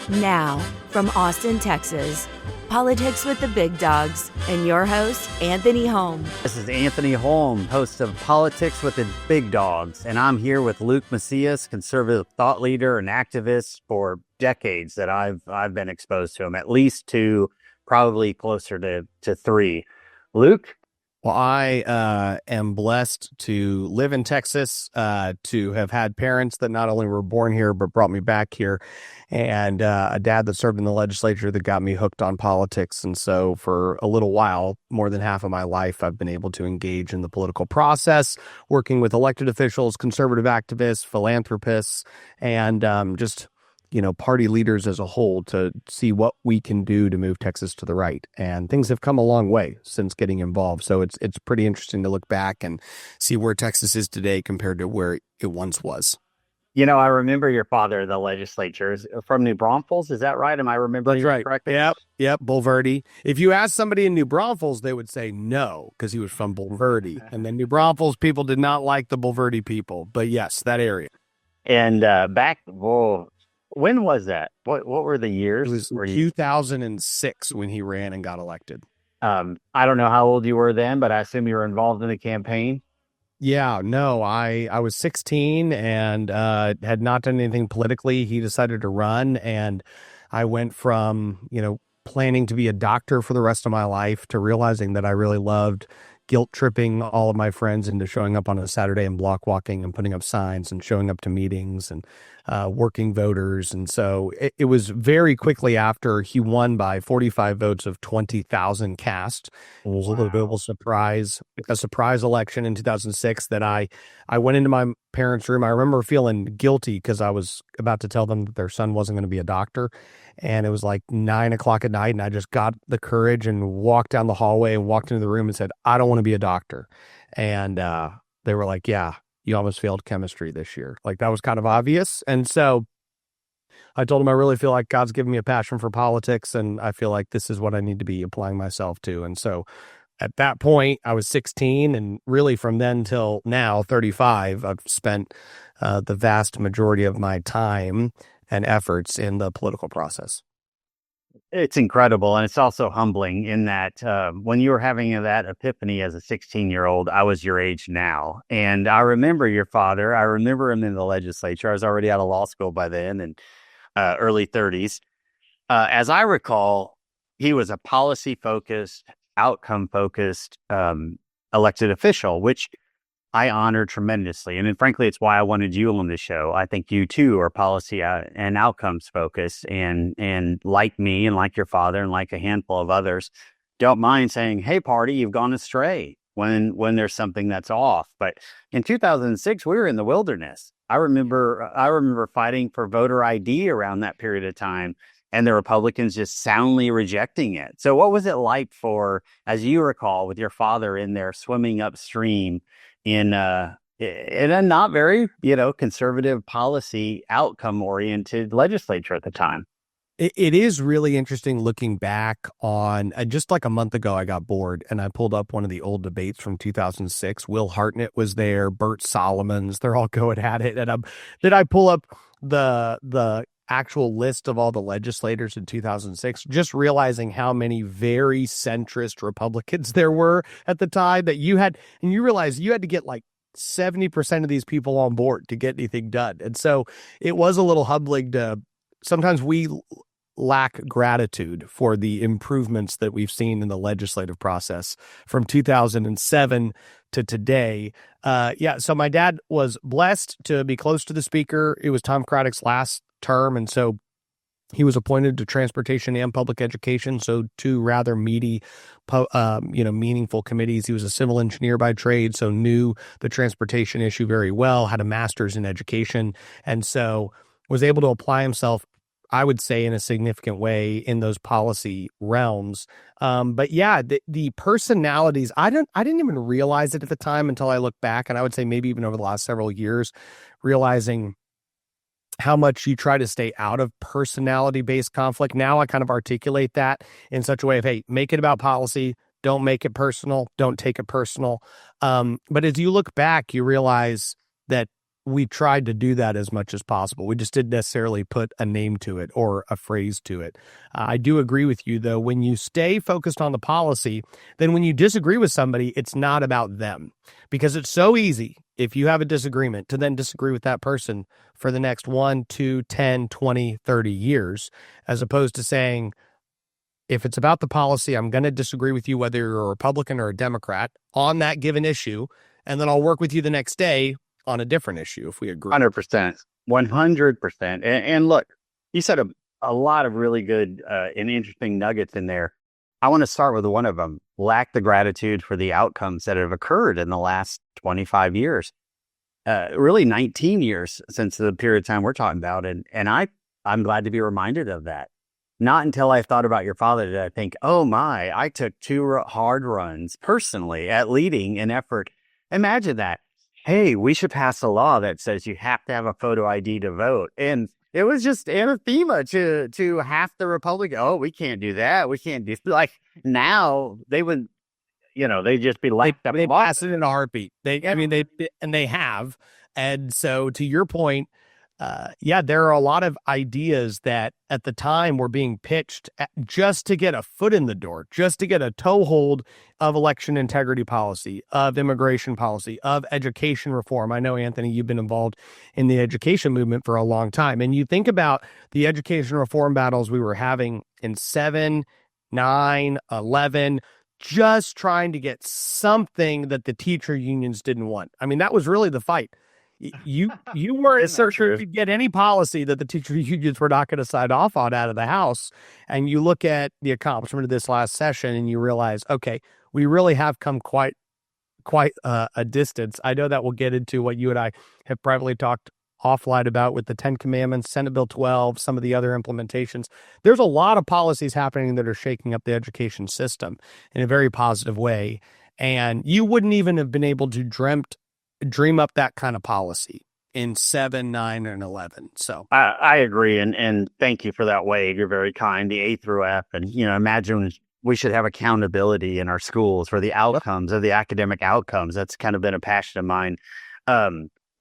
Now, from Austin, Texas, Politics with the Big Dogs, and your host, Anthony Holm. This is Anthony Holm, host of Politics with the Big Dogs, and I'm here with Holm and Macias, conservative thought leader and activist for decades that I've been exposed to him, at least two, probably closer to three. Luke? Well, I am blessed to live in Texas, to have had parents that not only were born here, but brought me back here, and a dad that served in the legislature that got me hooked on politics. And so for a little while, more than half of my life, I've been able to engage in the political process, working with elected officials, conservative activists, philanthropists, and party leaders as a whole to see what we can do to move Texas to the right. And things have come a long way since getting involved. So it's pretty interesting to look back and see where Texas is today compared to where it once was. You know, I remember your father in the legislature from New Braunfels. Is that right? Am I remembering right? Correctly? Yep. Bulverde. If you ask somebody in New Braunfels, they would say no, because he was from Bulverde. And then New Braunfels people did not like the Bulverde people. But yes, that area. And when was that? What were the years? It was 2006 when he ran and got elected. I don't know how old you were then, but I assume you were involved in the campaign. Yeah, no, I was 16 and had not done anything politically. He decided to run, and I went from, planning to be a doctor for the rest of my life to realizing that I really loved guilt tripping all of my friends into showing up on a Saturday and block walking and putting up signs and showing up to meetings and working voters. And so it was very quickly after he won by 45 votes of 20,000 cast. It was a little bit of a surprise election in 2006 that I went into my parents' room. I remember feeling guilty because I was about to tell them that their son wasn't going to be a doctor. And it was like 9:00 at night, and I just got the courage and walked down the hallway and walked into the room and said, I don't want to be a doctor. And they were like, yeah, you almost failed chemistry this year. Like, that was kind of obvious. And so I told them I really feel like God's given me a passion for politics, and I feel like this is what I need to be applying myself to. And so at that point, I was 16, and really from then till now, 35, I've spent the vast majority of my time and efforts in the political process. It's incredible. And it's also humbling in that when you were having that epiphany as a 16-year-old, I was your age now. And I remember your father. I remember him in the legislature. I was already out of law school by then and early 30s. As I recall, he was a policy-focused, outcome-focused elected official, which I honor tremendously. And frankly, it's why I wanted you on the show. I think you too are policy and outcomes focused, and like me and like your father and like a handful of others, don't mind saying, hey, party, you've gone astray when there's something that's off. But in 2006, we were in the wilderness. I remember fighting for voter ID around that period of time, and the Republicans just soundly rejecting it. So what was it like as you recall, with your father in there swimming upstream in a not very, conservative policy outcome oriented legislature at the time? It is really interesting looking back on just like a month ago, I got bored and I pulled up one of the old debates from 2006. Will Hartnett was there, Bert Solomons, they're all going at it. And then I pull up the actual list of all the legislators in 2006, just realizing how many very centrist Republicans there were at the time that you had, and you realize you had to get like 70% of these people on board to get anything done. And so it was a little humbling sometimes we lack gratitude for the improvements that we've seen in the legislative process from 2007 to today. So my dad was blessed to be close to the speaker. It was Tom Craddock's last term, and so he was appointed to transportation and public education, so two rather meaty, meaningful committees. He was a civil engineer by trade, so knew the transportation issue very well, had a master's in education, and so was able to apply himself, I would say, in a significant way in those policy realms. But yeah, the personalities, I didn't even realize it at the time until I look back, and I would say maybe even over the last several years, realizing how much you try to stay out of personality-based conflict. Now I kind of articulate that in such a way of, hey, make it about policy, don't make it personal, don't take it personal. But as you look back, you realize that we tried to do that as much as possible. We just didn't necessarily put a name to it or a phrase to it. I do agree with you, though. When you stay focused on the policy, then when you disagree with somebody, it's not about them, because it's so easy, if you have a disagreement, to then disagree with that person for the next 1, 2, 10, 20, 30 years, as opposed to saying, if it's about the policy, I'm going to disagree with you, whether you're a Republican or a Democrat, on that given issue, and then I'll work with you the next day on a different issue if we agree. 100%. 100%. And look, you said a lot of really good and interesting nuggets in there. I want to start with one of them: lack the gratitude for the outcomes that have occurred in the last 25 years. Really 19 years since the period of time we're talking about. And I'm glad to be reminded of that. Not until I thought about your father did I think, oh my, I took 2 hard runs personally at leading an effort. Imagine that. Hey, we should pass a law that says you have to have a photo ID to vote. And it was just anathema to half the Republic. Oh, we can't do that. We can't do, like, now they would, they'd just be lapped up. They pass it in a heartbeat. They have. And so to your point, there are a lot of ideas that at the time were being pitched just to get a foot in the door, just to get a toehold of election integrity policy, of immigration policy, of education reform. I know, Anthony, you've been involved in the education movement for a long time. And you think about the education reform battles we were having in 7, 9, 11, just trying to get something that the teacher unions didn't want. I mean, that was really the fight. You weren't sure to get any policy that the teacher unions were not going to sign off on out of the House. And you look at the accomplishment of this last session and you realize, okay, we really have come quite a distance. I know that we'll get into what you and I have privately talked offline about with the 10 Commandments, Senate Bill 12, some of the other implementations. There's a lot of policies happening that are shaking up the education system in a very positive way. And you wouldn't even have been able to dream up that kind of policy in 7, 9, and 11. So I agree. And thank you for that, Wade. You're very kind. The A through F. And, imagine we should have accountability in our schools for the outcomes of the academic outcomes. That's kind of been a passion of mine.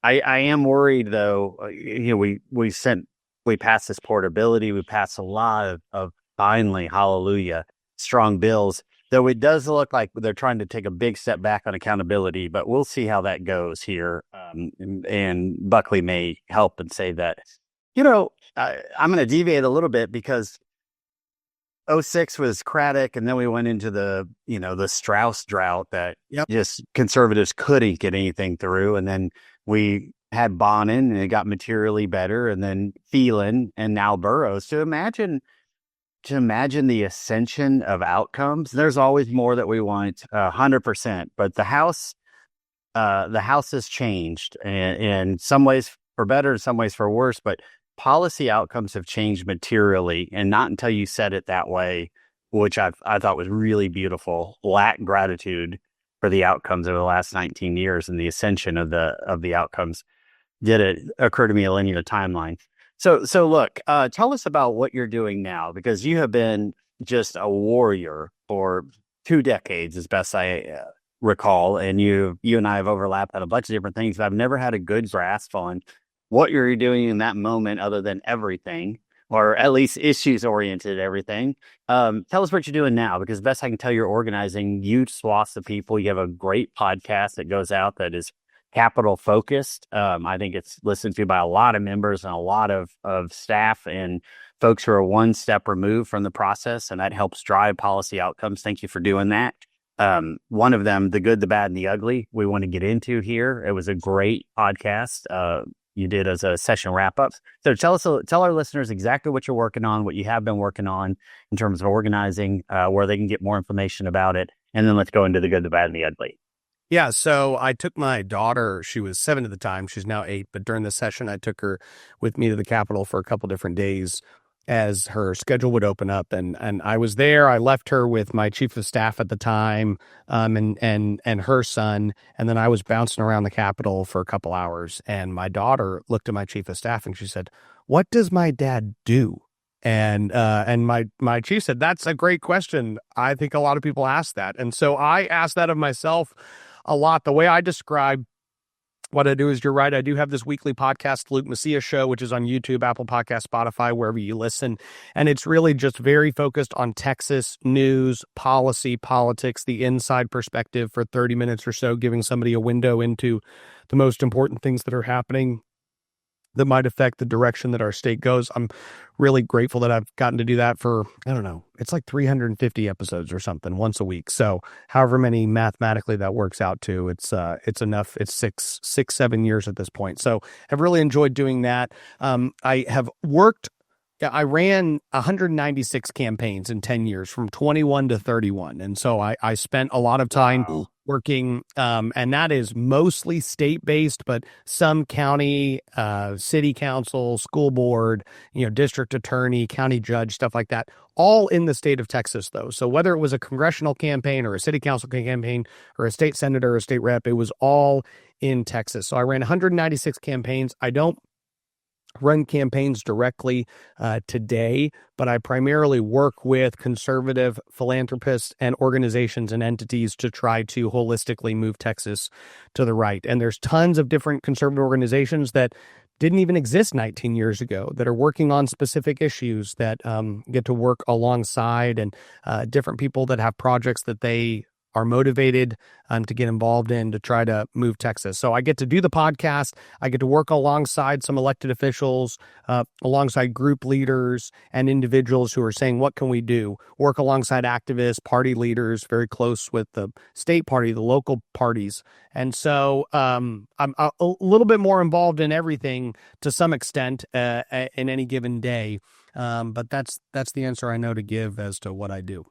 I am worried, though. We passed this portability. We passed a lot of finally, hallelujah, strong bills. Though it does look like they're trying to take a big step back on accountability, but we'll see how that goes here. And Buckley may help and say that, I'm going to deviate a little bit because 06 was Craddock, and then we went into the Strauss drought that just conservatives couldn't get anything through. And then we had Bonin, and it got materially better, and then Phelan, and now Burroughs. To imagine the ascension of outcomes. There's always more that we want, 100%. But the House has changed, and in some ways for better, in some ways for worse. But policy outcomes have changed materially, and not until you said it that way, which I thought was really beautiful. Lack gratitude for the outcomes of the last 19 years and the ascension of the outcomes. Did it occur to me a linear timeline? So look, tell us about what you're doing now, because you have been just a warrior for 2 decades, as best I recall, and you and I have overlapped on a bunch of different things. But I've never had a good grasp on what you're doing in that moment, other than everything, or at least issues-oriented everything. Tell us what you're doing now, because best I can tell, you're organizing huge swaths of people. You have a great podcast that goes out that is Capitol focused. I think it's listened to by a lot of members and a lot of staff and folks who are one step removed from the process, and that helps drive policy outcomes. Thank you for doing that. One of them, The Good, the Bad, and the Ugly, we want to get into here. It was a great podcast you did as a session wrap-up. So tell our listeners exactly what you're working on, what you have been working on in terms of organizing, where they can get more information about it, and then let's go into The Good, the Bad, and the Ugly. Yeah, so I took my daughter. She was 7 at the time. She's now 8. But during the session, I took her with me to the Capitol for a couple different days as her schedule would open up. And I was there. I left her with my chief of staff at the time, and her son. And then I was bouncing around the Capitol for a couple hours. And my daughter looked at my chief of staff and she said, "What does my dad do?" And my chief said, "That's a great question. I think a lot of people ask that." And so I asked that of myself a lot. The way I describe what I do is, you're right, I do have this weekly podcast, Holm and Macias Show, which is on YouTube, Apple Podcasts, Spotify, wherever you listen. And it's really just very focused on Texas news, policy, politics, the inside perspective for 30 minutes or so, giving somebody a window into the most important things that are happening that might affect the direction that our state goes. I'm really grateful that I've gotten to do that for, I don't know, it's like 350 episodes or something once a week. So however many mathematically that works out to, it's enough. It's 7 years at this point. So I've really enjoyed doing that. I ran 196 campaigns in 10 years from 21 to 31. And so I spent a lot of time working, and that is mostly state-based, but some county, city council, school board, district attorney, county judge, stuff like that, all in the state of Texas, though. So whether it was a congressional campaign or a city council campaign or a state senator or a state rep, it was all in Texas. So I ran 196 campaigns. I don't run campaigns directly today, but I primarily work with conservative philanthropists and organizations and entities to try to holistically move Texas to the right. And there's tons of different conservative organizations that didn't even exist 19 years ago that are working on specific issues that get to work alongside, and different people that have projects that they are motivated to get involved in to try to move Texas. So I get to do the podcast. I get to work alongside some elected officials, alongside group leaders and individuals who are saying, what can we do? Work alongside activists, party leaders, very close with the state party, the local parties. And so I'm a little bit more involved in everything to some extent in any given day. But that's the answer I know to give as to what I do.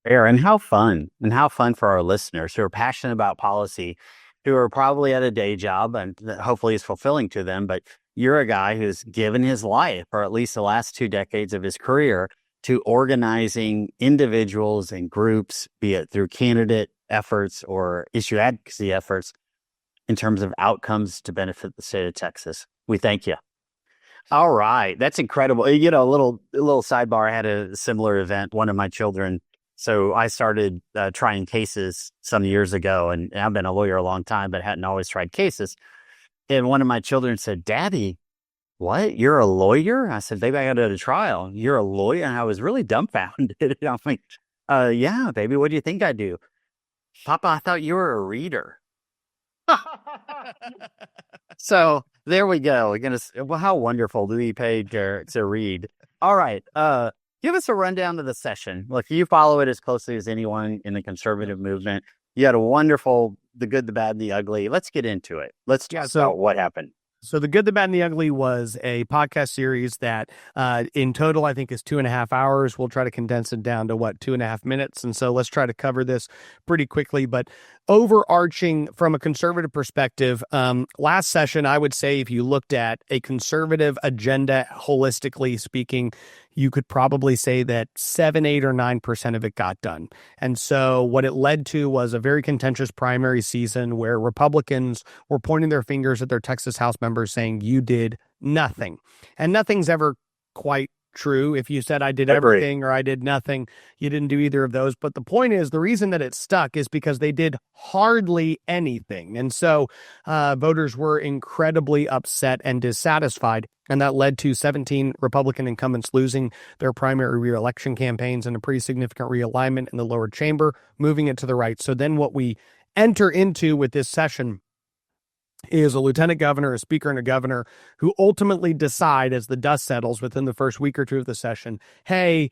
Aaron, how fun for our listeners who are passionate about policy, who are probably at a day job and that hopefully is fulfilling to them. But you're a guy who's given his life, or at least the last 2 decades of his career, to organizing individuals and groups, be it through candidate efforts or issue advocacy efforts, in terms of outcomes to benefit the state of Texas. We thank you. All right. That's incredible. A little sidebar. I had a similar event. One of my children. So I started trying cases some years ago, and I've been a lawyer a long time, but hadn't always tried cases. And one of my children said, "Daddy, what? You're a lawyer?" I said, "Baby, I got to go to trial. You're a lawyer?" And I was really dumbfounded. I'm like, "Yeah, baby, what do you think I do?" "Papa, I thought you were a reader." So there we go. Well, how wonderful to be paid to read. All right. Give us a rundown of the session. Look, you follow it as closely as anyone in the conservative movement. You had a wonderful, the good, the bad, and the ugly. Let's get into it. Let's talk about what happened. So The Good, the Bad, and the Ugly was a podcast series that in total, I think, is 2.5 hours. We'll try to condense it down to 2.5 minutes. And so let's try to cover this pretty quickly. But overarching from a conservative perspective, last session, I would say if you looked at a conservative agenda, holistically speaking, you could probably say that 7, 8, or 9% of it got done. And so what it led to was a very contentious primary season where Republicans were pointing their fingers at their Texas House members saying, you did nothing. And nothing's ever quite true. If you said I did everything or I did nothing, you didn't do either of those. But the point is, the reason that it stuck is because they did hardly anything. And so voters were incredibly upset and dissatisfied. And that led to 17 Republican incumbents losing their primary reelection campaigns and a pretty significant realignment in the lower chamber, moving it to the right. So then what we enter into with this session is a lieutenant governor, a speaker, and a governor who ultimately decide, as the dust settles within the first week or two of the session, hey,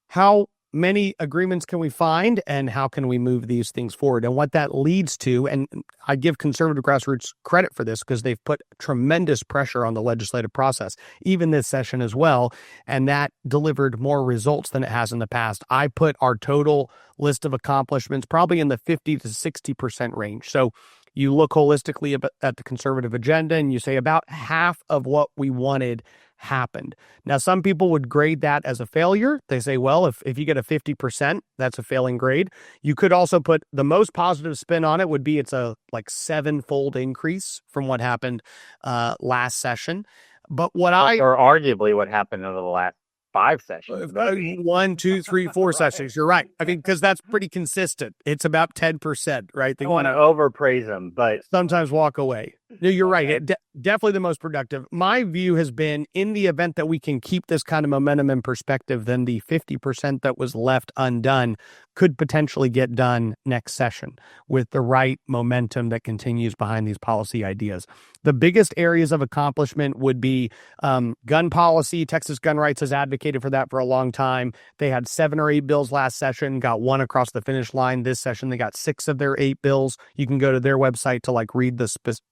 how many agreements can we find and how can we move these things forward? And what that leads to, and I give conservative grassroots credit for this because they've put tremendous pressure on the legislative process, even this session as well, and that delivered more results than it has in the past. I put our total list of accomplishments probably in the 50 to 60% range. So you look holistically at the conservative agenda and you say about half of what we wanted happened. Now, some people would grade that as a failure. They say, well, if you get a 50%, that's a failing grade. You could also put the most positive spin on it would be it's a 7-fold increase from what happened last session. But or arguably what happened over the last 5 sessions. 1, 2, 3, 4 sessions. You're right. I mean, because that's pretty consistent. It's about 10%, right? I want to overpraise them, but sometimes walk away. No, you're right. Definitely the most productive. My view has been, in the event that we can keep this kind of momentum and perspective, then the 50% that was left undone could potentially get done next session with the right momentum that continues behind these policy ideas. The biggest areas of accomplishment would be gun policy. Texas Gun Rights has advocated for that for a long time. They had 7 or 8 bills last session, got 1 across the finish line. This session, they got 6 of their 8 bills. You can go to their website to read the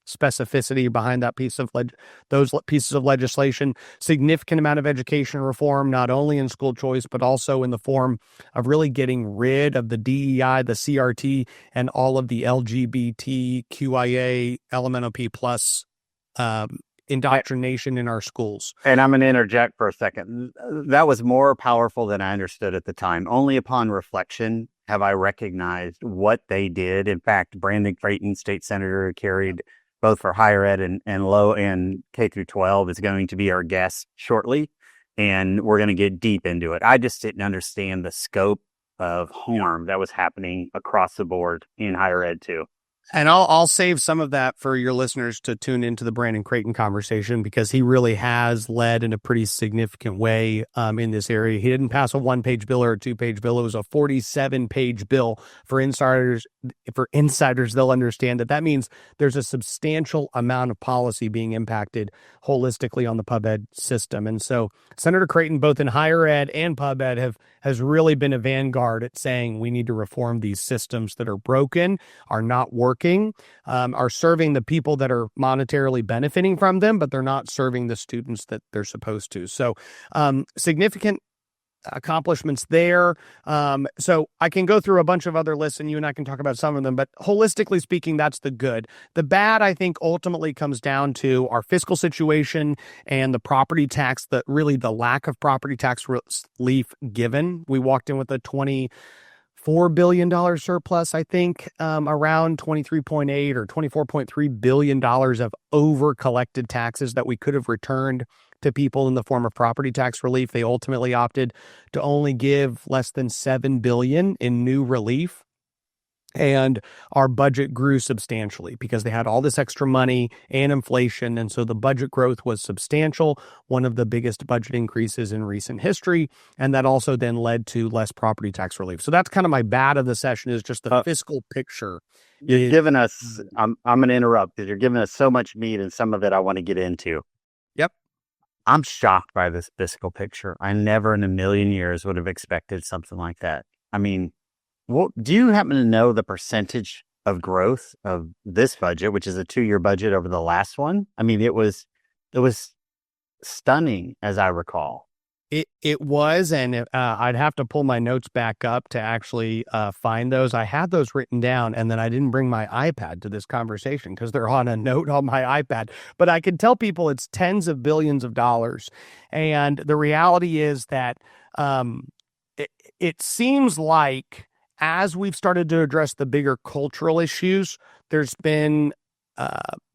specificity behind that those pieces of legislation. Significant amount of education reform, not only in school choice, but also in the form of really getting rid of the DEI, the CRT, and all of the LGBTQIA, LMNOP plus indoctrination in our schools. And I'm going to interject for a second. That was more powerful than I understood at the time. Only upon reflection have I recognized what they did. In fact, Brandon Creighton, state senator, carried both for higher ed and low and K through 12, is going to be our guest shortly. And we're going to get deep into it. I just didn't understand the scope of harm that was happening across the board in higher ed too. And I'll save some of that for your listeners to tune into the Brandon Creighton conversation, because he really has led in a pretty significant way in this area. He didn't pass a 1-page bill or a 2-page bill. It was a 47-page bill. For insiders, they'll understand that means there's a substantial amount of policy being impacted holistically on the pub ed system. And so Senator Creighton, both in higher ed and pub ed, has really been a vanguard at saying we need to reform these systems that are broken, are not working, are serving the people that are monetarily benefiting from them, but they're not serving the students that they're supposed to. So significant accomplishments there. So I can go through a bunch of other lists and you and I can talk about some of them, but holistically speaking, that's the good. The bad, I think, ultimately comes down to our fiscal situation and the property tax, the lack of property tax relief given. We walked in with a $24 billion surplus, I think, around $23.8 or $24.3 billion of over-collected taxes that we could have returned to people in the form of property tax relief. They ultimately opted to only give less than $7 billion in new relief. And our budget grew substantially because they had all this extra money and inflation. And so the budget growth was substantial, one of the biggest budget increases in recent history. And that also then led to less property tax relief. So that's kind of my bad of the session, is just the fiscal picture. You're giving us, I'm going to interrupt because you're giving us so much meat, and some of it I want to get into. Yep. I'm shocked by this fiscal picture. I never in a million years would have expected something like that. I mean, do you happen to know the percentage of growth of this budget, which is a 2-year budget, over the last one? I mean, it was stunning, as I recall. It was, and I'd have to pull my notes back up to actually find those. I had those written down, and then I didn't bring my iPad to this conversation because they're on a note on my iPad. But I can tell people it's tens of billions of dollars. And the reality is that it seems like, as we've started to address the bigger cultural issues, there's been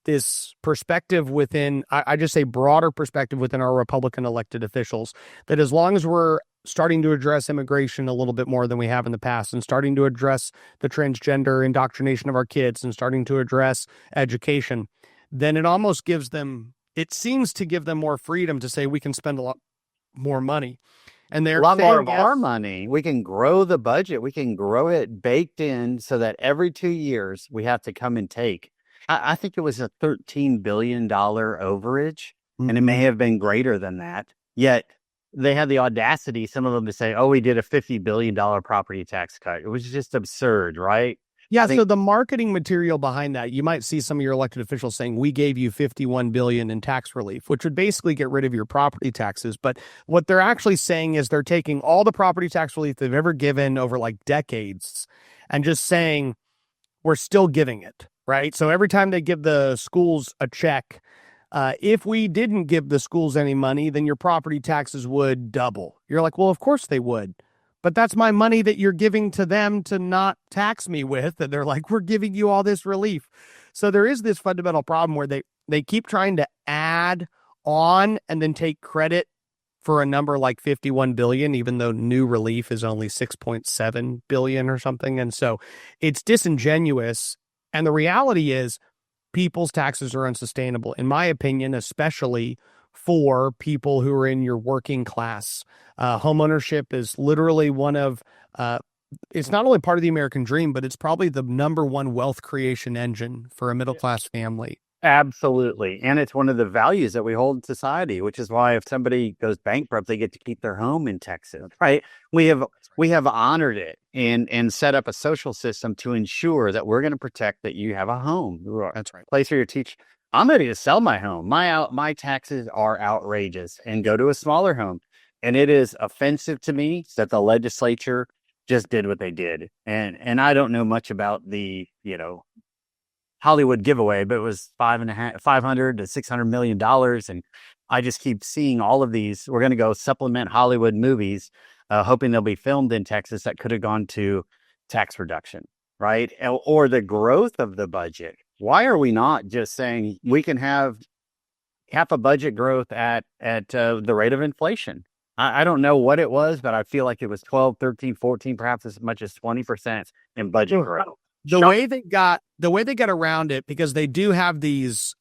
this perspective within, I just say broader perspective within our Republican elected officials, that as long as we're starting to address immigration a little bit more than we have in the past, and starting to address the transgender indoctrination of our kids, and starting to address education, then it seems to give them more freedom to say we can spend a lot more money. And they're a lot more of yes. our money. We can grow the budget. We can grow it baked in so that every 2 years we have to come and take. I think it was a $13 billion overage, and it may have been greater than that. Yet they had the audacity, some of them, to say, oh, we did a $50 billion property tax cut. It was just absurd, right? Yeah, so the marketing material behind that, you might see some of your elected officials saying, we gave you $51 billion in tax relief, which would basically get rid of your property taxes. But what they're actually saying is they're taking all the property tax relief they've ever given over decades and just saying, we're still giving it, right? So every time they give the schools a check, if we didn't give the schools any money, then your property taxes would double. You're like, well, of course they would. But that's my money that you're giving to them to not tax me with. And they're like, we're giving you all this relief. So there is this fundamental problem where they keep trying to add on and then take credit for a number like 51 billion, even though new relief is only 6.7 billion or something. And so it's disingenuous. And the reality is, people's taxes are unsustainable, in my opinion, especially for people who are in your working class. Homeownership is literally one of, it's not only part of the American dream, but it's probably the number one wealth creation engine for a middle class family. Absolutely. And it's one of the values that we hold in society, which is why if somebody goes bankrupt, they get to keep their home in Texas, right? We have honored it and set up a social system to ensure that we're going to protect that you have a home. That's right. Place for your teach. I'm ready to sell my home. My taxes are outrageous and go to a smaller home. And it is offensive to me that the legislature just did what they did. And I don't know much about the, Hollywood giveaway, but it was $500 to $600 million. And I just keep seeing all of these. We're going to go supplement Hollywood movies, hoping they'll be filmed in Texas that could have gone to tax reduction, right? Or the growth of the budget. Why are we not just saying we can have half a budget growth at the rate of inflation? I don't know what it was, but I feel like it was 12, 13, 14, perhaps as much as 20% in budget growth. The way they got around it, because they do have these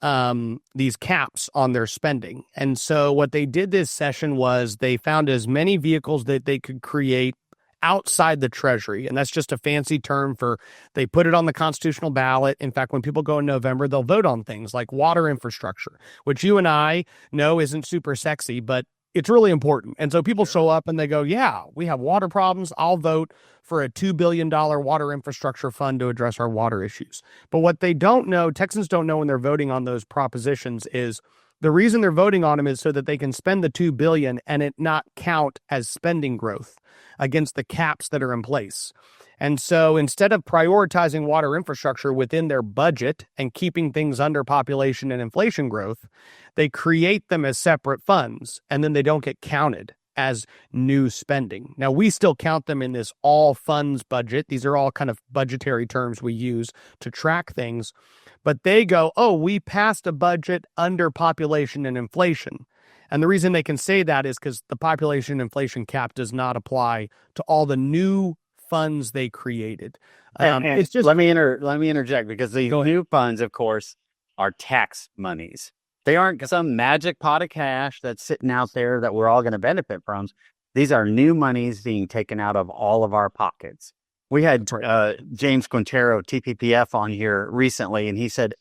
caps on their spending. And so what they did this session was they found as many vehicles that they could create outside the Treasury. And that's just a fancy term for they put it on the constitutional ballot. In fact, when people go in November, they'll vote on things like water infrastructure, which you and I know isn't super sexy, but it's really important. And so people show up and they go, yeah, we have water problems. I'll vote for a $2 billion water infrastructure fund to address our water issues. But what they don't know, Texans don't know when they're voting on those propositions, is the reason they're voting on them is so that they can spend the $2 billion and it not count as spending growth against the caps that are in place. And so instead of prioritizing water infrastructure within their budget and keeping things under population and inflation growth, they create them as separate funds, and then they don't get counted as new spending. Now, we still count them in this all funds budget. These are all kind of budgetary terms we use to track things. But they go, oh, we passed a budget under population and inflation. And the reason they can say that is because the population inflation cap does not apply to all the new funds they created. It's just let me interject, because the new funds, of course, are tax monies. They aren't some magic pot of cash that's sitting out there that we're all going to benefit from. These are new monies being taken out of all of our pockets. We had James Quintero, TPPF, on here recently, and he said,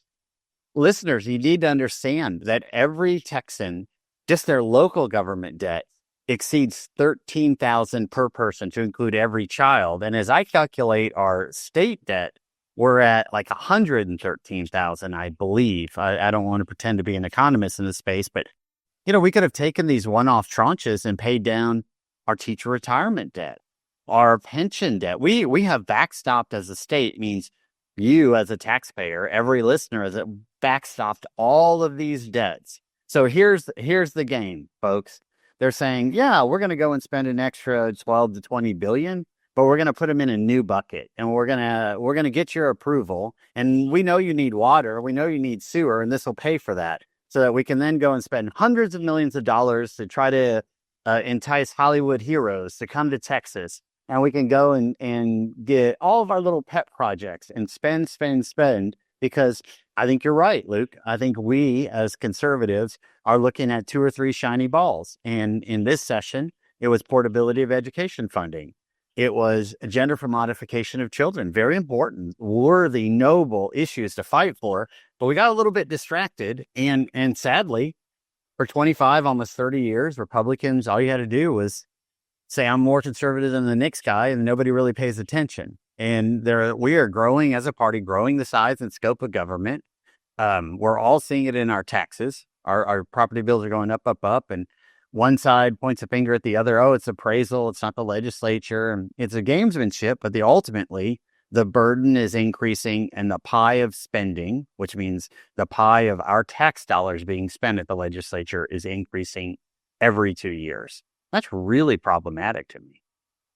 listeners, you need to understand that every Texan, just their local government debt, exceeds $13,000 per person to include every child. And as I calculate our state debt, we're at like $113,000, I believe. I don't want to pretend to be an economist in this space, but we could have taken these one-off tranches and paid down our teacher retirement debt, our pension debt. We have backstopped as a state, means you as a taxpayer, every listener has backstopped all of these debts. So here's the game, folks. They're saying, yeah, we're going to go and spend an extra 12 to 20 billion, but we're going to put them in a new bucket, and we're going to get your approval. And we know you need water. We know you need sewer, and this will pay for that, so that we can then go and spend hundreds of millions of dollars to try to entice Hollywood heroes to come to Texas. And we can go and get all of our little pet projects and spend, because I think you're right, Luke. I think we as conservatives are looking at 2 or 3 shiny balls. And in this session, it was portability of education funding. It was gender for modification of children. Very important, worthy, noble issues to fight for. But we got a little bit distracted. And sadly, for 25, almost 30 years, Republicans, all you had to do was say, I'm more conservative than the next guy, and nobody really pays attention. And we are growing as a party, growing the size and scope of government. We're all seeing it in our taxes. Our property bills are going up, and one side points a finger at the other. Oh, it's appraisal. It's not the legislature. And it's a gamesmanship, but ultimately the burden is increasing, and the pie of spending, which means the pie of our tax dollars being spent at the legislature, is increasing every 2 years. That's really problematic to me.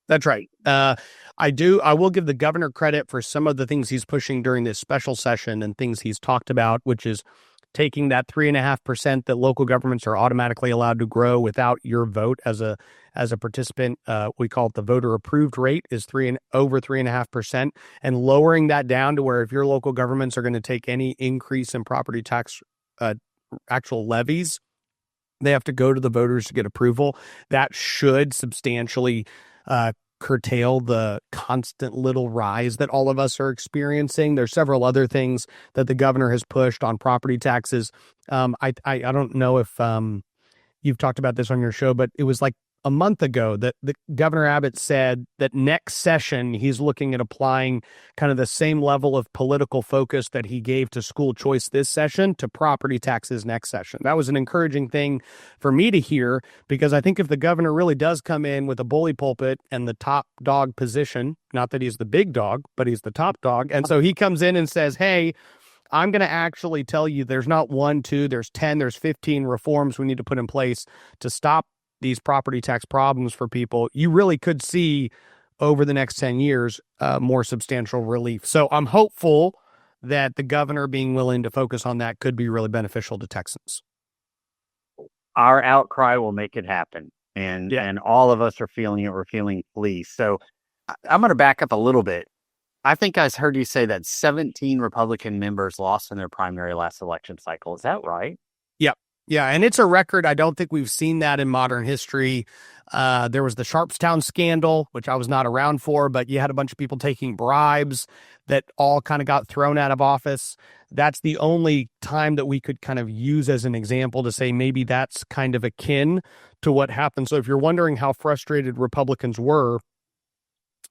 That's right. I will give the governor credit for some of the things he's pushing during this special session and things he's talked about, which is taking that 3.5% that local governments are automatically allowed to grow without your vote as a participant. We call it the voter approved rate is over 3.5%, and lowering that down to where if your local governments are going to take any increase in property tax actual levies, they have to go to the voters to get approval. That should substantially curtail the constant little rise that all of us are experiencing. There's several other things that the governor has pushed on property taxes. I don't know if you've talked about this on your show, but it was like a month ago that the Governor Abbott said that next session he's looking at applying kind of the same level of political focus that he gave to school choice this session to property taxes next session. That was an encouraging thing for me to hear, because I think if the governor really does come in with a bully pulpit and the top dog position, not that he's the big dog, but he's the top dog, and so he comes in and says, hey, I'm going to actually tell you there's not 1, 2, there's 10, there's 15 reforms we need to put in place to stop these property tax problems for people, you really could see over the next 10 years more substantial relief. So I'm hopeful that the governor being willing to focus on that could be really beneficial to Texans. Our outcry will make it happen. And all of us are feeling it. We're feeling pleased. So I'm going to back up a little bit. I think I heard you say that 17 Republican members lost in their primary last election cycle. Is that right? Yeah, and it's a record. I don't think we've seen that in modern history. There was the Sharpstown scandal, which I was not around for, but you had a bunch of people taking bribes that all kind of got thrown out of office. That's the only time that we could kind of use as an example to say maybe that's kind of akin to what happened. So if you're wondering how frustrated Republicans were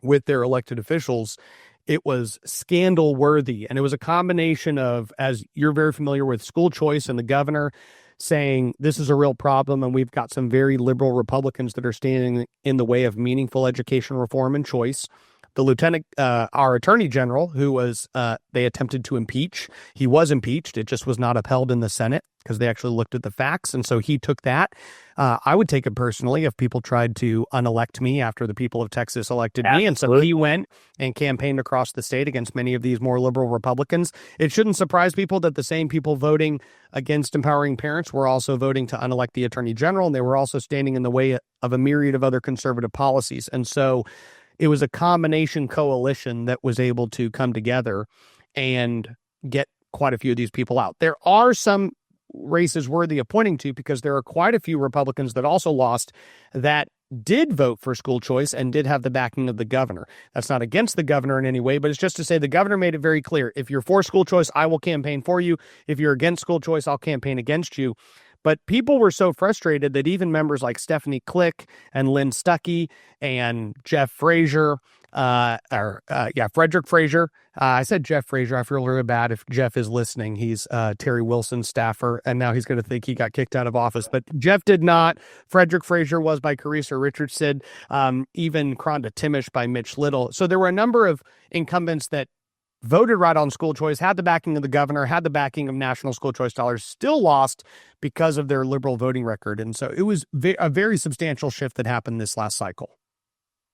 with their elected officials, it was scandal worthy. And it was a combination of, as you're very familiar with, school choice and the governor saying this is a real problem, and we've got some very liberal Republicans that are standing in the way of meaningful education reform and choice. The our attorney general, who was, they attempted to impeach. He was impeached. It just was not upheld in the Senate because they actually looked at the facts. And so he took that. I would take it personally if people tried to unelect me after the people of Texas elected me. And so he went and campaigned across the state against many of these more liberal Republicans. It shouldn't surprise people that the same people voting against empowering parents were also voting to unelect the attorney general. And they were also standing in the way of a myriad of other conservative policies. And so it was a combination coalition that was able to come together and get quite a few of these people out. There are some races worthy of pointing to because there are quite a few Republicans that also lost that did vote for school choice and did have the backing of the governor. That's not against the governor in any way, but it's just to say the governor made it very clear. If you're for school choice, I will campaign for you. If you're against school choice, I'll campaign against you. But people were so frustrated that even members like Stephanie Click and Lynn Stuckey and Jeff Frazier, Frederick Frazier. I said Jeff Frazier. I feel really bad if Jeff is listening. He's Terry Wilson's staffer, and now he's going to think he got kicked out of office. But Jeff did not. Frederick Frazier was by Carissa Richardson, even Kronda Timish by Mitch Little. So there were a number of incumbents that voted right on school choice, had the backing of the governor, had the backing of national school choice dollars, still lost because of their liberal voting record. And so it was a very substantial shift that happened this last cycle.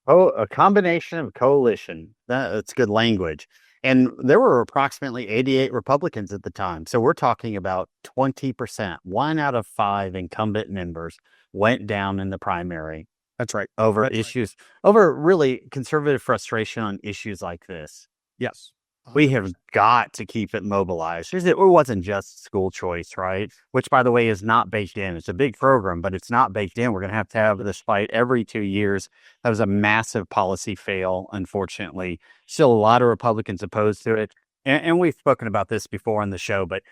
Oh, a combination of coalition. That's good language. And there were approximately 88 Republicans at the time. So we're talking about 20%. 1 out of 5 incumbent members went down in the primary. That's right. Over really conservative frustration on issues like this. Yes. We have got to keep it mobilized. It wasn't just school choice, right? Which, by the way, is not baked in. It's a big program, but it's not baked in. We're going to have this fight every 2 years. That was a massive policy fail, unfortunately. Still a lot of Republicans opposed to it. And we've spoken about this before on the show, but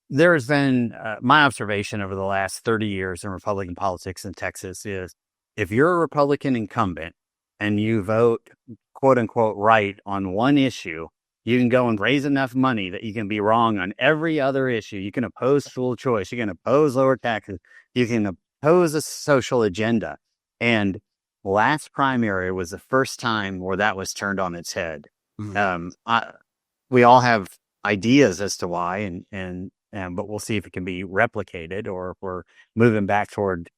there has been my observation over the last 30 years in Republican politics in Texas is if you're a Republican incumbent and you vote quote unquote right on one issue, you can go and raise enough money that you can be wrong on every other issue. You can oppose school choice. You can oppose lower taxes. You can oppose a social agenda. And last primary was the first time where that was turned on its head. Mm-hmm. We all have ideas as to why, but we'll see if it can be replicated or if we're moving back toward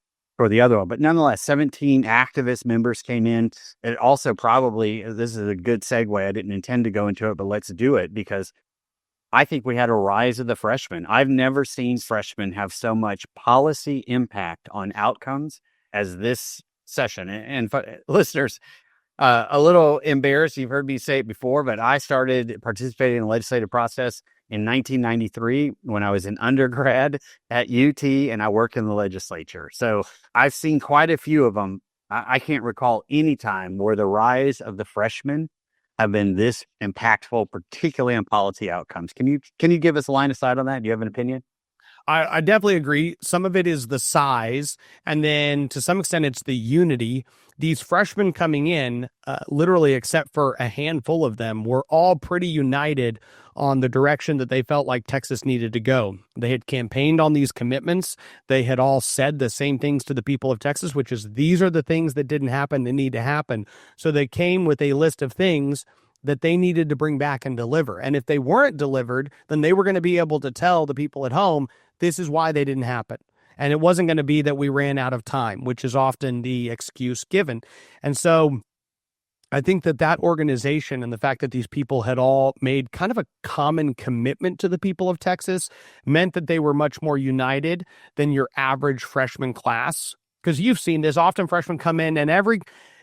the other one. But nonetheless, 17 activist members came in. It also probably, this is a good segue. I didn't intend to go into it, but let's do it because I think we had a rise of the freshmen. I've never seen freshmen have so much policy impact on outcomes as this session. Listeners, a little embarrassed. You've heard me say it before, but I started participating in the legislative process in 1993 when I was an undergrad at UT, and I worked in the legislature. So I've seen quite a few of them. I can't recall any time where the rise of the freshmen have been this impactful, particularly on policy outcomes. Can you give us a line of sight on that? Do you have an opinion? I definitely agree. Some of it is the size, and then to some extent it's the unity. These freshmen coming in, literally except for a handful of them, were all pretty united on the direction that they felt like Texas needed to go. They had campaigned on these commitments. They had all said the same things to the people of Texas, which is these are the things that didn't happen that need to happen. So they came with a list of things that they needed to bring back and deliver. And if they weren't delivered, then they were going to be able to tell the people at home, this is why they didn't happen. And it wasn't going to be that we ran out of time, which is often the excuse given. And so I think that organization and the fact that these people had all made kind of a common commitment to the people of Texas meant that they were much more united than your average freshman class. Because you've seen this, often freshmen come in and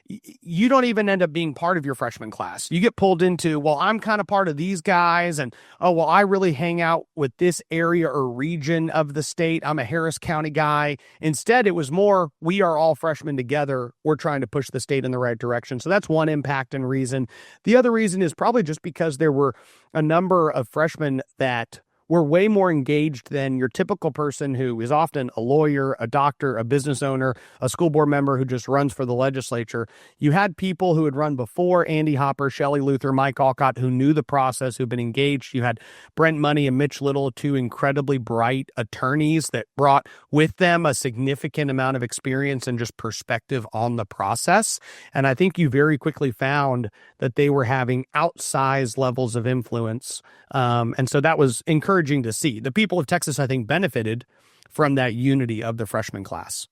you don't even end up being part of your freshman class. You get pulled into, well, I'm kind of part of these guys, and oh, well, I really hang out with this area or region of the state. I'm a Harris County guy. Instead, it was more, we are all freshmen together. We're trying to push the state in the right direction. So that's one impact and reason. The other reason is probably just because there were a number of freshmen that were way more engaged than your typical person who is often a lawyer, a doctor, a business owner, a school board member who just runs for the legislature. You had people who had run before Andy Hopper, Shelley Luther, Mike Alcott, who knew the process, who've been engaged. You had Brent Money and Mitch Little, two incredibly bright attorneys that brought with them a significant amount of experience and just perspective on the process. And I think you very quickly found that they were having outsized levels of influence. And so that was encouraging to see. The people of Texas, I think, benefited from that unity of the freshman class.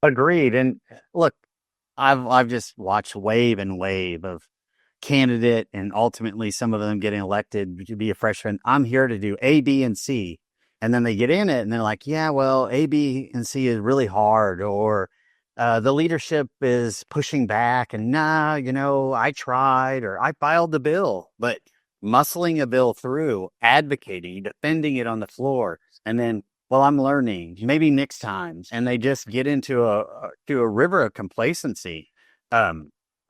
Agreed. And look, I've just watched wave and wave of candidate and ultimately some of them getting elected to be a freshman. I'm here to do A, B, and C. And then they get in it and they're like, yeah, well, A, B, and C is really hard, or the leadership is pushing back and I tried, or I filed the bill, but muscling a bill through, advocating, defending it on the floor, and then, well, I'm learning, maybe next time, and they just get into a river of complacency. I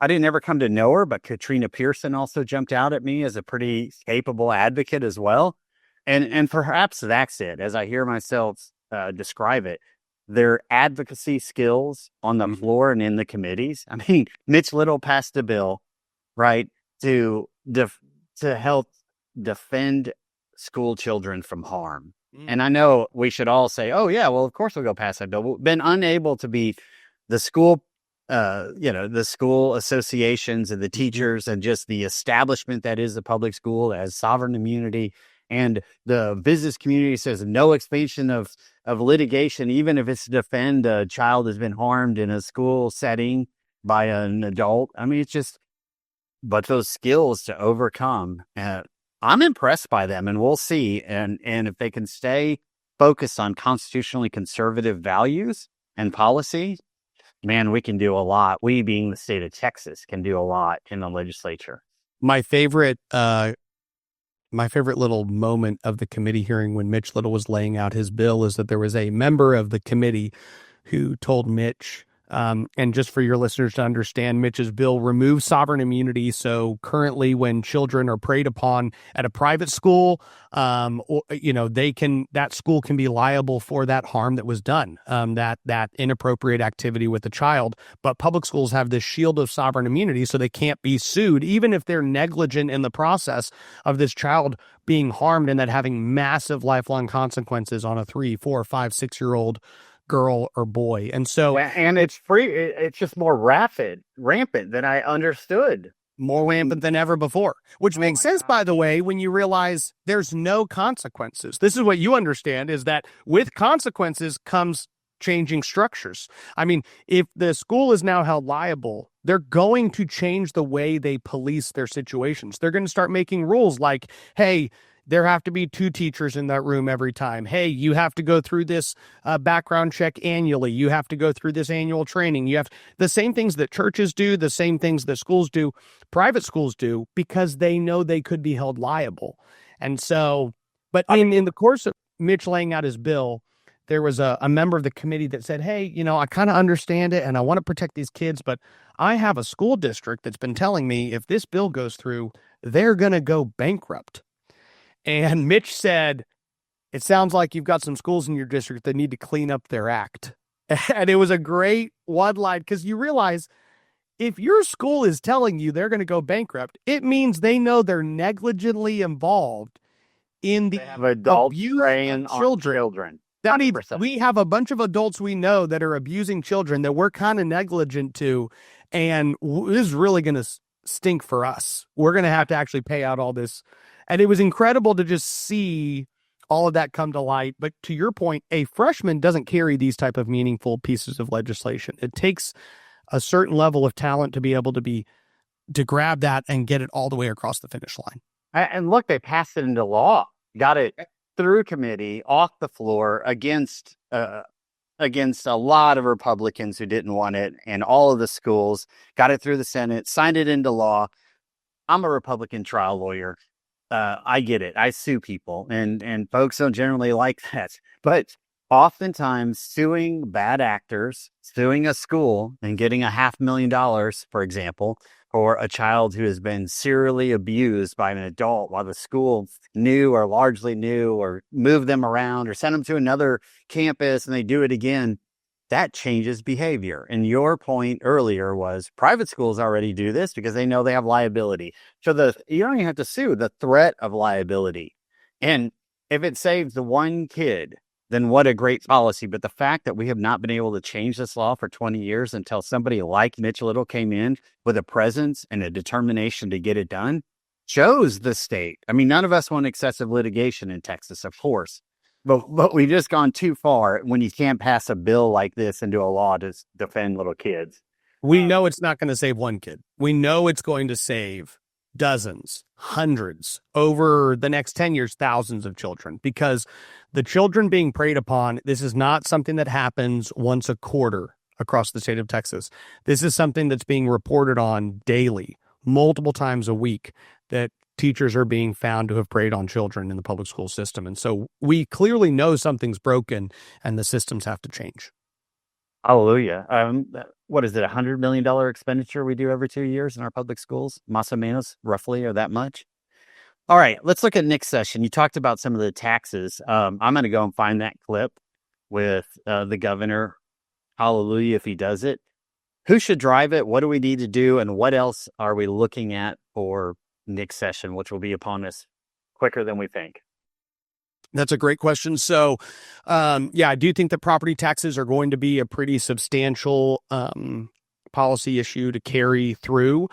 didn't ever come to know her, but Katrina Pearson also jumped out at me as a pretty capable advocate as well, and perhaps that's it. As I hear myself describe it, their advocacy skills on the floor and in the committees. I mean, Mitch Little passed a bill, right, to help defend school children from harm. And I know we should all say, oh, yeah, well, of course we'll go pass that bill. We've been unable to be the school, the school associations and the teachers and just the establishment that is the public school as sovereign immunity. And the business community says no expansion of litigation, even if it's to defend a child has been harmed in a school setting by an adult. I mean, it's just, but those skills to overcome, I'm impressed by them, and we'll see. And if they can stay focused on constitutionally conservative values and policy, man, we can do a lot. We, being the state of Texas, can do a lot in the legislature. My favorite little moment of the committee hearing when Mitch Little was laying out his bill is that there was a member of the committee who told Mitch, and just for your listeners to understand, Mitch's bill removes sovereign immunity. So currently when children are preyed upon at a private school, that school can be liable for that harm that was done, that inappropriate activity with the child. But public schools have this shield of sovereign immunity, so they can't be sued, even if they're negligent in the process of this child being harmed and that having massive lifelong consequences on a 3, 4, 5, 6-year-old girl or boy. And so, and it's free. It's just more rampant than I understood. More rampant than ever before, which makes sense, by the way, when you realize there's no consequences. This is what you understand, is that with consequences comes changing structures. I mean, if the school is now held liable, they're going to change the way they police their situations. They're going to start making rules like, hey, there have to be 2 teachers in that room every time. Hey, you have to go through this background check annually. You have to go through this annual training. You have the same things that churches do, the same things that schools do, private schools do, because they know they could be held liable. And so, but in the course of Mitch laying out his bill, there was a member of the committee that said, hey, I kind of understand it and I want to protect these kids, but I have a school district that's been telling me if this bill goes through, they're going to go bankrupt. And Mitch said, it sounds like you've got some schools in your district that need to clean up their act. And it was a great one line, because you realize if your school is telling you they're going to go bankrupt, it means they know they're negligently involved in the abuse of children. We have a bunch of adults we know that are abusing children that we're kind of negligent to, and this is really going to stink for us. We're going to have to actually pay out all this. And it was incredible to just see all of that come to light. But to your point, a freshman doesn't carry these type of meaningful pieces of legislation. It takes a certain level of talent to be able to grab that and get it all the way across the finish line. And look, they passed it into law, got it through committee, off the floor, against a lot of Republicans who didn't want it, and all of the schools got it through the Senate, signed it into law. I'm a Republican trial lawyer. I get it. I sue people, and folks don't generally like that. But oftentimes suing bad actors, suing a school and getting $500,000, for example, or a child who has been serially abused by an adult while the school knew or largely knew, or moved them around or sent them to another campus and they do it again, that changes behavior. And your point earlier was private schools already do this because they know they have liability. So you don't even have to sue, the threat of liability. And if it saves the one kid, then what a great policy. But the fact that we have not been able to change this law for 20 years until somebody like Mitch Little came in with a presence and a determination to get it done shows the state. I mean, none of us want excessive litigation in Texas, of course, but we've just gone too far when you can't pass a bill like this into a law to defend little kids. We know it's not going to save one kid. We know it's going to save dozens, hundreds, over the next 10 years, thousands of children, because the children being preyed upon, this is not something that happens once a quarter across the state of Texas. This is something that's being reported on daily, multiple times a week, that teachers are being found to have preyed on children in the public school system. And so we clearly know something's broken and the systems have to change. Hallelujah. What is it, $100 million expenditure we do every 2 years in our public schools? Más o menos, roughly, or that much? All right, let's look at next session. You talked about some of the taxes. I'm going to go and find that clip with the governor. Hallelujah if he does it. Who should drive it? What do we need to do? And what else are we looking at for next session, which will be upon us quicker than we think? That's a great question. So, I do think that property taxes are going to be a pretty substantial policy issue to carry through.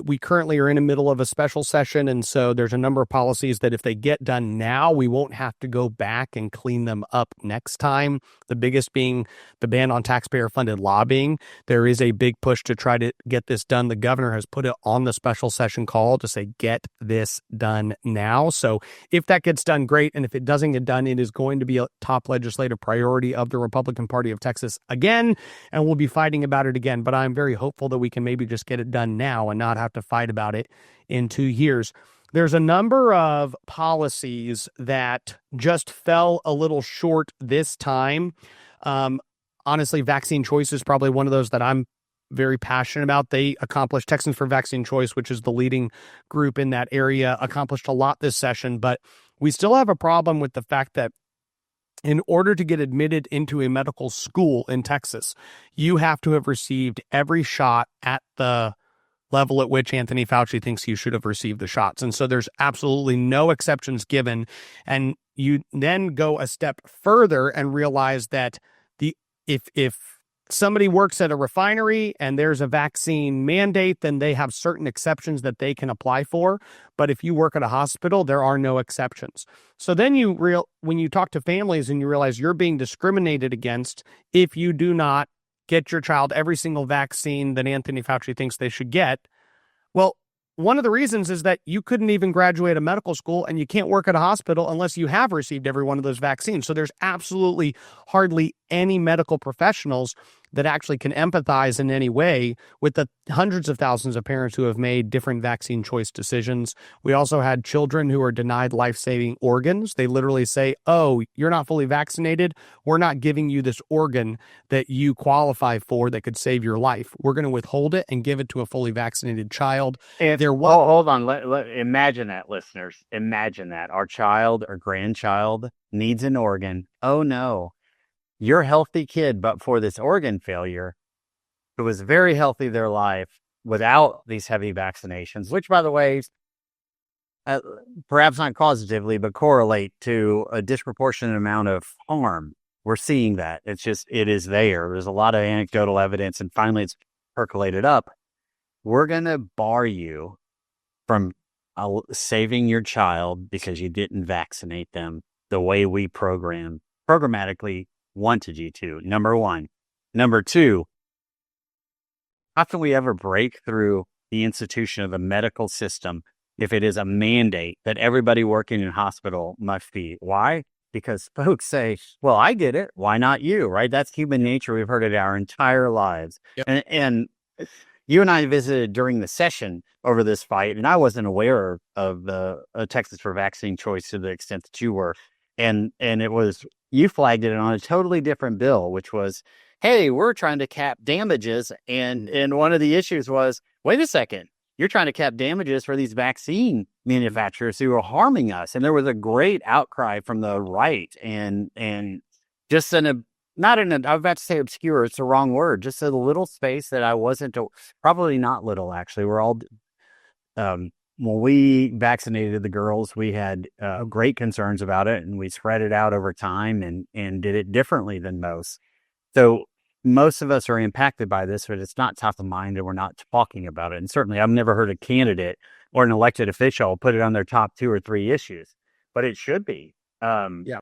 We currently are in the middle of a special session, and so there's a number of policies that if they get done now, we won't have to go back and clean them up next time. The biggest being the ban on taxpayer-funded lobbying. There is a big push to try to get this done. The governor has put it on the special session call to say, get this done now. So if that gets done, great. And if it doesn't get done, it is going to be a top legislative priority of the Republican Party of Texas again, and we'll be fighting about it again. But I'm very hopeful that we can maybe just get it done now and not have to fight about it in 2 years. There's a number of policies that just fell a little short this time. Honestly, vaccine choice is probably one of those that I'm very passionate about. They accomplished, Texans for Vaccine Choice, which is the leading group in that area, accomplished a lot this session. But we still have a problem with the fact that in order to get admitted into a medical school in Texas, you have to have received every shot at the level at which Anthony Fauci thinks you should have received the shots. And so there's absolutely no exceptions given. And you then go a step further and realize that if somebody works at a refinery and there's a vaccine mandate, then they have certain exceptions that they can apply for. But if you work at a hospital, there are no exceptions. So then when you talk to families and you realize you're being discriminated against if you do not get your child every single vaccine that Anthony Fauci thinks they should get, well, one of the reasons is that you couldn't even graduate a medical school and you can't work at a hospital unless you have received every one of those vaccines. So there's absolutely hardly any medical professionals that actually can empathize in any way with the hundreds of thousands of parents who have made different vaccine choice decisions. We also had children who are denied life-saving organs. They literally say, oh, you're not fully vaccinated. We're not giving you this organ that you qualify for that could save your life. We're going to withhold it and give it to a fully vaccinated child. Hold on. Imagine that, listeners. Imagine that. Our child or grandchild needs an organ. Oh, no. Your healthy kid, but for this organ failure, who was very healthy their life without these heavy vaccinations, which, by the way, perhaps not causatively, but correlate to a disproportionate amount of harm. We're seeing that. It is there. There's a lot of anecdotal evidence, and finally it's percolated up. We're going to bar you from saving your child because you didn't vaccinate them the way we programmatically wanted you to. Number one. Number two, how can we ever break through the institution of the medical system if it is a mandate that everybody working in a hospital must be? Why? Because folks say, well, I get it. Why not you? Right? That's human nature. We've heard it our entire lives. Yep. And you and I visited during the session over this fight, and I wasn't aware of the Texas for Vaccine Choice to the extent that you were. And it was, you flagged it on a totally different bill, which was, hey, we're trying to cap damages. And one of the issues was, wait a second, you're trying to cap damages for these vaccine manufacturers who are harming us. And there was a great outcry from the right and just I was about to say obscure, it's the wrong word, just a little space that I wasn't, probably not little, actually. We're all, when we vaccinated the girls, we had great concerns about it, and we spread it out over time and did it differently than most. So most of us are impacted by this, but it's not top of mind, and we're not talking about it. And certainly I've never heard a candidate or an elected official put it on their top 2 or 3 issues, but it should be. Yeah.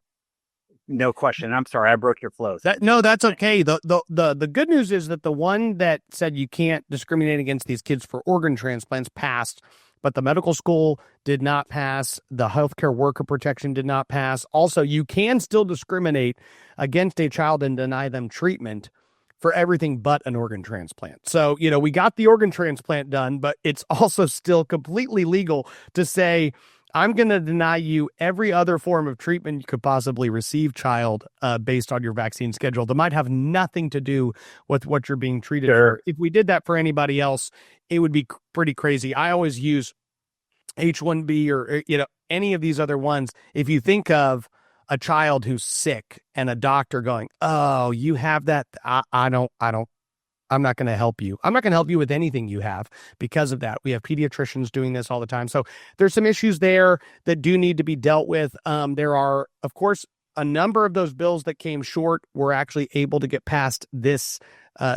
No question. I'm sorry, I broke your flow. No, that's okay. The good news is that the one that said you can't discriminate against these kids for organ transplants passed, but the medical school did not pass. The healthcare worker protection did not pass. Also, you can still discriminate against a child and deny them treatment for everything but an organ transplant. So, we got the organ transplant done, but it's also still completely legal to say, I'm going to deny you every other form of treatment you could possibly receive, child, based on your vaccine schedule. That might have nothing to do with what you're being treated for. If we did that for anybody else, it would be pretty crazy. I always use H1B or any of these other ones. If you think of a child who's sick and a doctor going, oh, you have that. I'm not going to help you. I'm not going to help you with anything you have because of that. We have pediatricians doing this all the time. So there's some issues there that do need to be dealt with. There are, of course, a number of those bills that came short were actually able to get passed this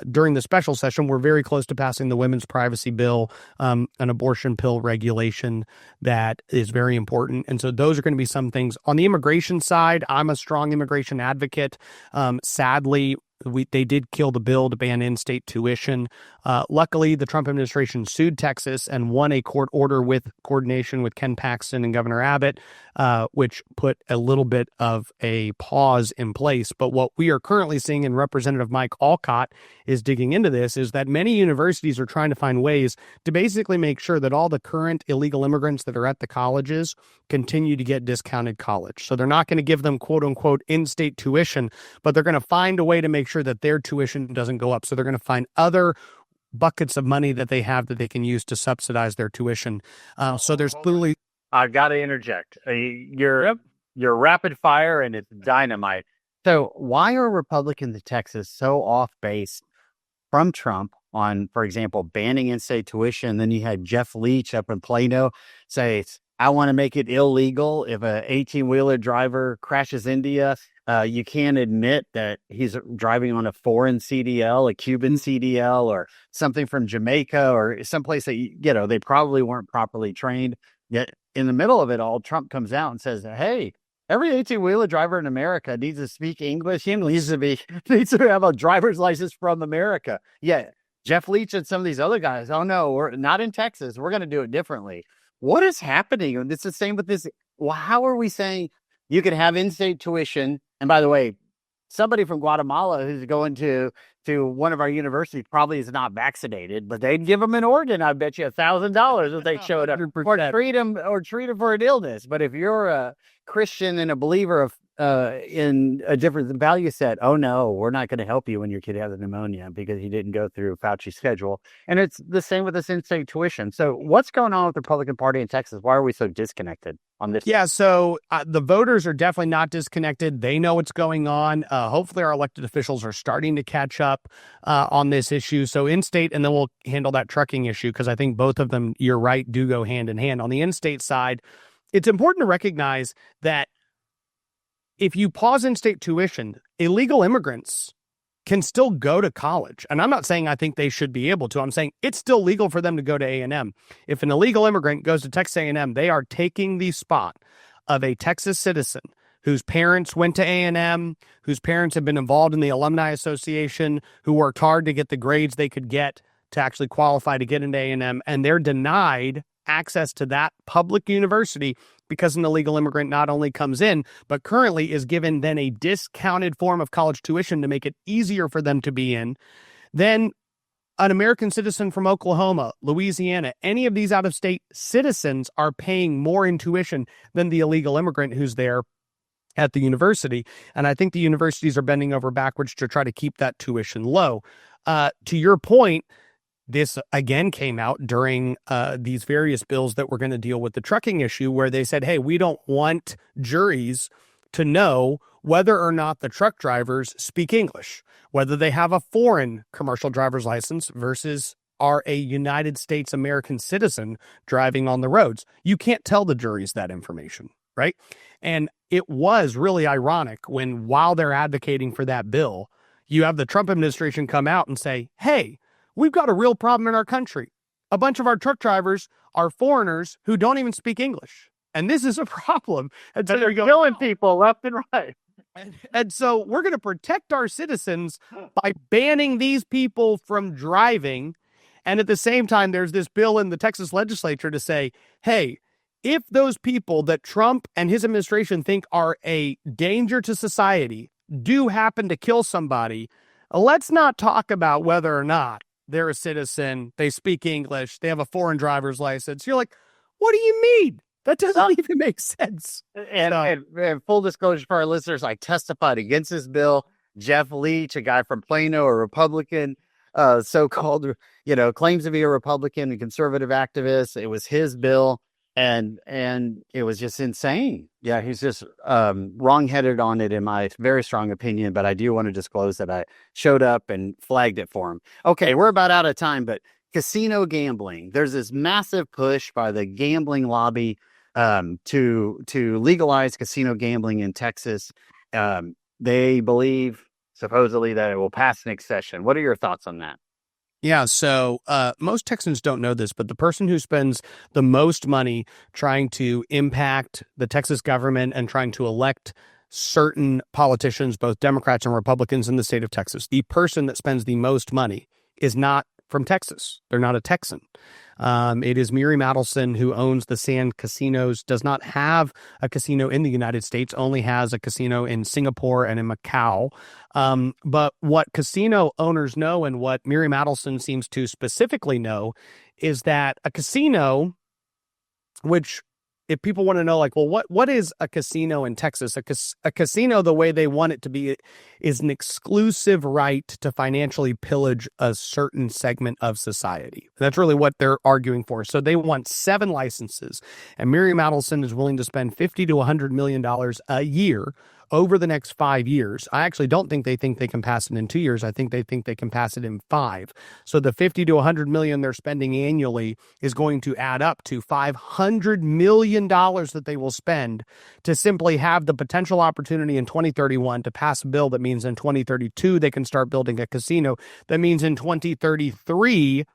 during the special session. We're very close to passing the women's privacy bill, an abortion pill regulation that is very important. And so those are going to be some things. On the immigration side, I'm a strong immigration advocate. Sadly, they did kill the bill to ban in-state tuition. Luckily, the Trump administration sued Texas and won a court order with coordination with Ken Paxton and Governor Abbott, which put a little bit of a pause in place. But what we are currently seeing, and Representative Mike Alcott is digging into this, is that many universities are trying to find ways to basically make sure that all the current illegal immigrants that are at the colleges continue to get discounted college. So they're not going to give them quote unquote in-state tuition, but they're going to find a way to make sure that their tuition doesn't go up. So they're going to find other buckets of money that they have that they can use to subsidize their tuition. So there's clearly... I've got to interject. You're rapid fire and it's dynamite. So why are Republicans in Texas so off base from Trump on, for example, banning in-state tuition? Then you had Jeff Leach up in Plano say, I want to make it illegal if a 18-wheeler driver crashes India. You can't admit that he's driving on a foreign CDL, a Cuban CDL, or something from Jamaica or someplace that, they probably weren't properly trained. Yet in the middle of it all, Trump comes out and says, hey, every 18-wheeler driver in America needs to speak English. He needs to have a driver's license from America. Yeah. Jeff Leach and some of these other guys, oh no, we're not in Texas. We're going to do it differently. What is happening? And it's the same with this. Well, how are we saying you can have in-state tuition? And by the way, somebody from Guatemala who's going to one of our universities probably is not vaccinated, but they'd give them an organ. I bet you $1,000 if they showed up, 100%. or treat them for an illness. But if you're a Christian and a believer of in a different value set, oh no, we're not going to help you when your kid has a pneumonia because he didn't go through Fauci's schedule. And it's the same with this in-state tuition. So what's going on with the Republican Party in Texas? Why are we so disconnected on this? Yeah, so the voters are definitely not disconnected. They know what's going on. Hopefully our elected officials are starting to catch up on this issue. So in-state, and then we'll handle that trucking issue, because I think both of them, you're right, do go hand in hand. On the in-state side, it's important to recognize that if you pause in-state tuition, illegal immigrants can still go to college. And I'm not saying I think they should be able to. I'm saying it's still legal for them to go to A&M. If an illegal immigrant goes to Texas A&M, they are taking the spot of a Texas citizen whose parents went to A&M, whose parents have been involved in the Alumni Association, who worked hard to get the grades they could get to actually qualify to get into A&M, and they're denied access to that public university because an illegal immigrant not only comes in, but currently is given then a discounted form of college tuition to make it easier for them to be in. Then an American citizen from Oklahoma, Louisiana, any of these out-of-state citizens are paying more in tuition than the illegal immigrant who's there at the university. And I think the universities are bending over backwards to try to keep that tuition low. To your point, this again came out during these various bills that were going to deal with the trucking issue, where they said, hey, we don't want juries to know whether or not the truck drivers speak English, whether they have a foreign commercial driver's license versus are a United States American citizen driving on the roads. You can't tell the juries that information, right? And it was really ironic when, while they're advocating for that bill, you have the Trump administration come out and say, hey, we've got a real problem in our country. A bunch of our truck drivers are foreigners who don't even speak English. And this is a problem. And so they're killing people left and right. And so we're going to protect our citizens by banning these people from driving. And at the same time, there's this bill in the Texas legislature to say, hey, if those people that Trump and his administration think are a danger to society do happen to kill somebody, let's not talk about whether or not they're a citizen, they speak English, they have a foreign driver's license. You're like, what do you mean? That doesn't even make sense. And full disclosure for our listeners, I testified against this bill. Jeff Leach, a guy from Plano, a Republican, so-called, claims to be a Republican and conservative activist. It was his bill. And it was just insane. Yeah, he's just wrong-headed on it, in my very strong opinion. But I do want to disclose that I showed up and flagged it for him. Okay, we're about out of time, but casino gambling. There's this massive push by the gambling lobby to legalize casino gambling in Texas. They believe, supposedly, that it will pass next session. What are your thoughts on that? Yeah, so most Texans don't know this, but the person who spends the most money trying to impact the Texas government and trying to elect certain politicians, both Democrats and Republicans in the state of Texas, the person that spends the most money is not from Texas. They're not a Texan. It is Mary Madelson, who owns the Sand Casinos, does not have a casino in the United States, only has a casino in Singapore and in Macau. But what casino owners know, and what Mary Madelson seems to specifically know, is that a casino, which, if people want to know, like, well, what is a casino in Texas? A casino, the way they want it to be, is an exclusive right to financially pillage a certain segment of society. That's really what they're arguing for. So they want 7 licenses, and Mary Madelson is willing to spend $50 to $100 million a year over the next 5 years. I actually don't think they can pass it in 2 years. I think they can pass it in 5. So the 50 to 100 million they're spending annually is going to add up to $500 million that they will spend to simply have the potential opportunity in 2031 to pass a bill that means in 2032 they can start building a casino. That means in 2033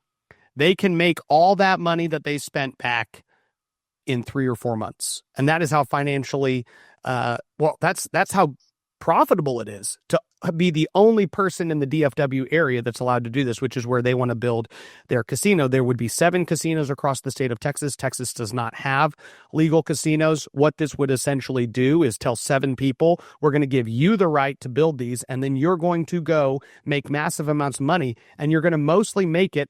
they can make all that money that they spent back in 3 or 4 months. And that is how financially, that's how profitable it is to be the only person in the DFW area that's allowed to do this, which is where they want to build their casino. There would be 7 casinos across the state of Texas. Texas does not have legal casinos. What this would essentially do is tell 7 people, we're going to give you the right to build these, and then you're going to go make massive amounts of money, and you're going to mostly make it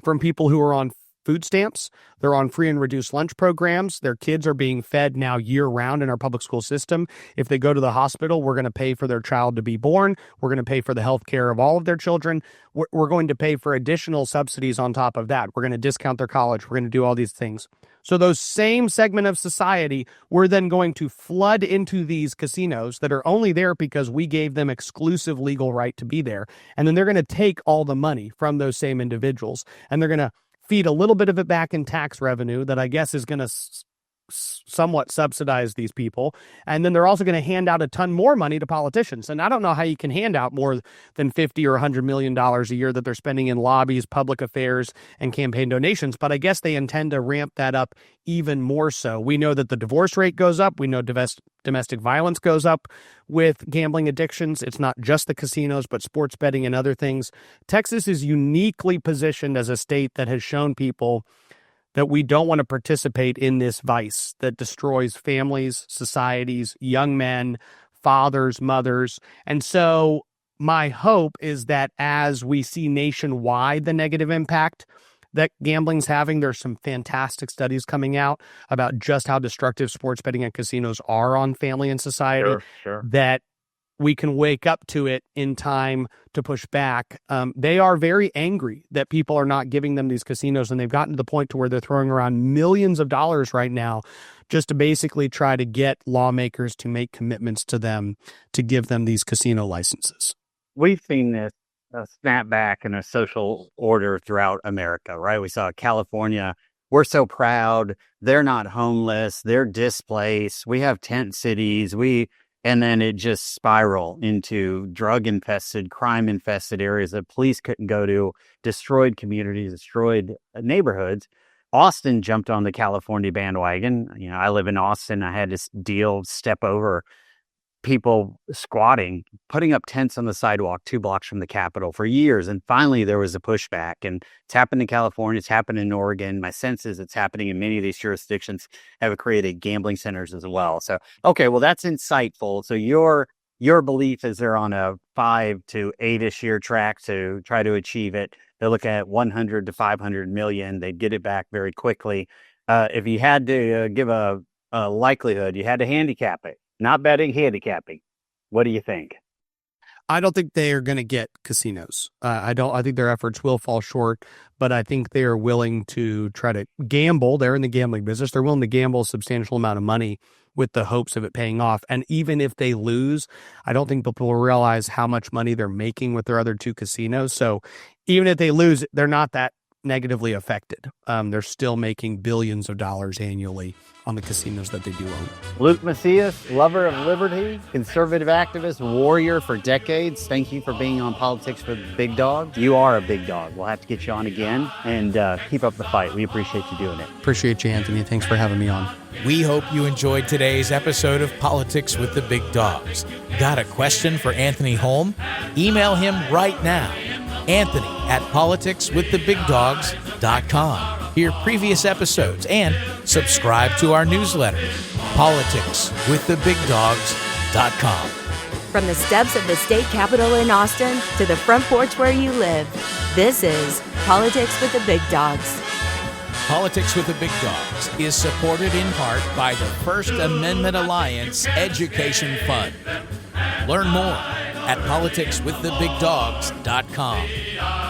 from people who are on food stamps. They're on free and reduced lunch programs. Their kids are being fed now year-round in our public school system. If they go to the hospital, we're going to pay for their child to be born. We're going to pay for the health care of all of their children. We're going to pay for additional subsidies on top of that. We're going to discount their college. We're going to do all these things. So those same segment of society, we're then going to flood into these casinos that are only there because we gave them exclusive legal right to be there. And then they're going to take all the money from those same individuals, and they're going to feed a little bit of it back in tax revenue that I guess is going to somewhat subsidize these people. And then they're also going to hand out a ton more money to politicians. And I don't know how you can hand out more than $50 or $100 million a year that they're spending in lobbies, public affairs, and campaign donations. But I guess they intend to ramp that up even more so. We know that the divorce rate goes up. We know domestic violence goes up with gambling addictions. It's not just the casinos, but sports betting and other things. Texas is uniquely positioned as a state that has shown people that we don't want to participate in this vice that destroys families, societies, young men, fathers, mothers. And so my hope is that as we see nationwide the negative impact that gambling's having, there's some fantastic studies coming out about just how destructive sports betting and casinos are on family and society, that we can wake up to it in time to push back. They are very angry that people are not giving them these casinos, and they've gotten to the point to where they're throwing around millions of dollars right now just to basically try to get lawmakers to make commitments to them to give them these casino licenses. We've seen this snapback in a social order throughout America, right? We saw California. We're so proud. They're not homeless. They're displaced. We have tent cities. And then it just spiraled into drug-infested, crime-infested areas that police couldn't go to, destroyed communities, destroyed neighborhoods. Austin jumped on the California bandwagon. You know, I live in Austin. I had this deal step over people squatting, putting up tents on the sidewalk 2 blocks from the Capitol for years. And finally, there was a pushback. And it's happened in California. It's happened in Oregon. My sense is it's happening in many of these jurisdictions have created gambling centers as well. So, okay, well, that's insightful. So your belief is they're on a 5 to 8-ish year track to try to achieve it. They're looking at 100 to 500 million. They'd get it back very quickly. If you had to give a likelihood, you had to handicap it. Not betting, handicapping. What do you think? I don't think they are going to get casinos. I think their efforts will fall short, but I think they are willing to try to gamble. They're in the gambling business. They're willing to gamble a substantial amount of money with the hopes of it paying off. And even if they lose, I don't think people will realize how much money they're making with their other 2 casinos. So even if they lose, they're not that negatively affected. They're still making billions of dollars annually on the casinos that they do own. Luke Macias, lover of liberty, conservative activist, warrior for decades. Thank you for being on Politics with the Big Dog. You are a big dog. We'll have to get you on again, and keep up the fight. We appreciate you doing it. Appreciate you, Anthony. Thanks for having me on. We hope you enjoyed today's episode of Politics with the Big Dogs. Got a question for Anthony Holm? Email him right now. Anthony@politicswiththebigdogs.com. Hear previous episodes and subscribe to our newsletter, politicswiththebigdogs.com. From the steps of the state capitol in Austin to the front porch where you live, this is Politics with the Big Dogs. Politics with the Big Dogs is supported in part by the First Amendment Alliance Education Fund. Learn more at politicswiththebigdogs.com.